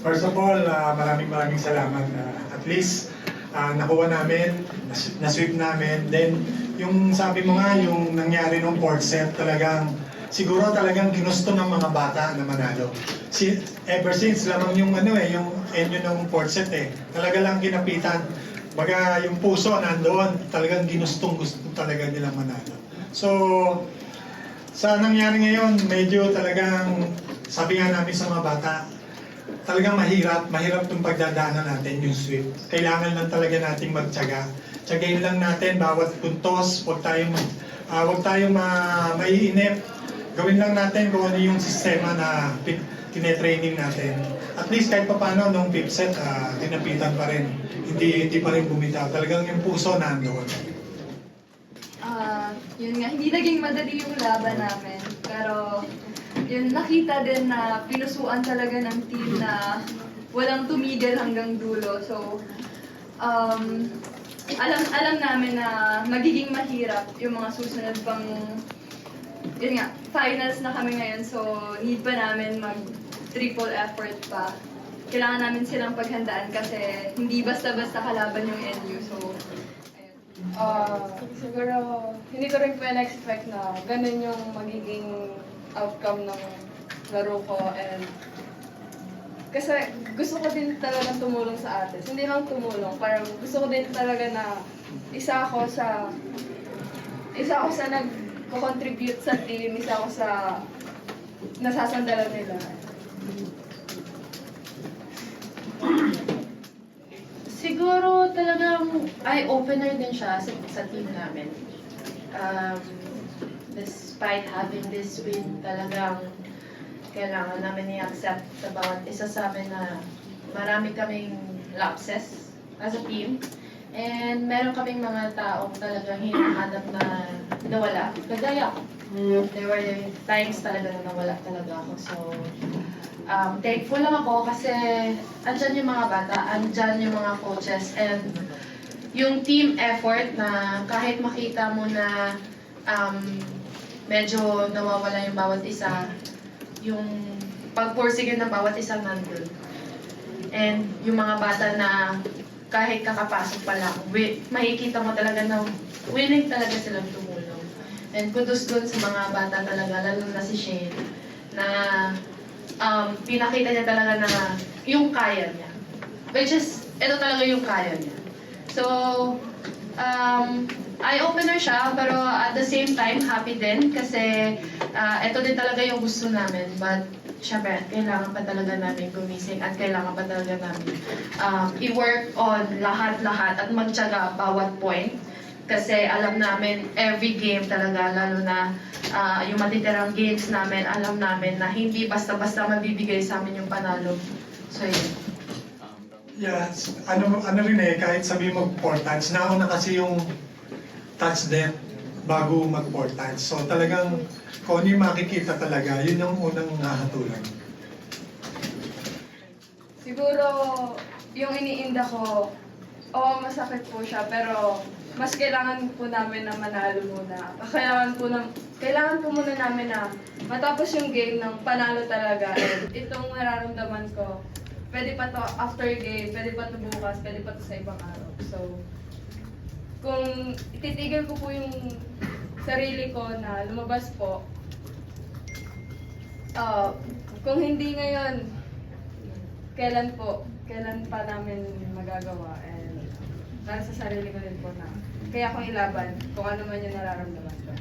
First of all, maraming salamat. At least, nakuha namin, nasweep namin. Then, yung sabi mo nga, yung nangyari nung fourth set, siguro talagang ginusto ng mga bata na manalo. Ever since, lamang yung yung end ng fourth set talaga lang ginapitan. Baga yung puso nandoon, talagang gusto talaga nilang manalo. So, sa nangyari ngayon, medyo talagang, sabi nga namin sa mga bata, talagang mahirap itong pagdadaanan natin yung sweep. Kailangan lang talaga nating magtiyaga. Tiyagain lang natin bawat puntos, huwag tayong maiinip. Gawin lang natin kung ano yung sistema na tinetraining natin. At least kahit pa paano, nung fifth set, tinapitan pa rin. Hindi pa rin bumitaw. Talagang yung puso nandoon. Yun nga, hindi naging madali yung laban namin. Pero yun, nakita din na pinusuan talaga ng team na walang tumigil hanggang dulo. So, alam namin na magiging mahirap yung mga susunod pang, yun nga, finals na kami ngayon. So, need pa namin mag-triple effort pa. Kailangan namin silang paghandaan kasi hindi basta-basta kalaban yung NU. So, siguro, hindi ko rin pa-expect na ganun yung magiging outcome ng laro ko. And kasi gusto ko din talaga tumulong sa atin. Hindi lang tumulong, parang gusto ko din talaga na isa ako sa nag-contribute sa team, isa ako sa nasasandalan nila. Siguro talagang eye-opener din siya sa team namin. Despite having this win, talagang kailangan namin i-accept sa bawat isa sa amin na marami kaming lapses as a team. And meron kaming mga taong talagang hinahanap na nawala. Kagaya ako. There were times talaga na nawala talaga ako. So, thankful lang ako kasi andyan yung mga bata, andyan yung mga coaches, and yung team effort na kahit makita mo na medyo nawawala yung bawat isa, yung pagpursige ng bawat isa nandun. And yung mga bata na kahit kakapasok pa lang, makikita mo talaga na willing talaga silang tumulong. And kudos dun sa mga bata talaga, lalo na si Shane, na pinakita niya talaga na yung kaya niya. Which is, ito talaga yung kaya niya. So, eye-opener siya, pero at the same time, happy din kasi ito din talaga yung gusto namin. But, syempre, kailangan pa talaga namin gumising at kailangan pa talaga namin i-work on lahat-lahat at magtiyaga bawat point. Kasi alam namin, every game talaga, lalo na yung matitirang games namin, alam namin na hindi basta-basta mabibigay sa amin yung panalo. So, yun. Yes, ano rin kahit sabi mo 4 times, nauna kasi yung touch death bago mag 4 times. So talagang, kung ano yung makikita talaga, yun yung unang nahatulan. Siguro, yung iniinda ko, masakit po siya, pero mas kailangan po namin na manalo muna. Kailangan po muna namin na matapos yung game ng panalo talaga. And itong nararamdaman ko, pwede pa to after game, pwede pa to bukas, pwede pa to sa ibang araw. So, kung ititigil ko po yung sarili ko na lumabas po, kung hindi ngayon, kailan pa namin magagawa. And para sa sarili ko din po na kaya akong ilaban kung ano man yung nararamdaman ko.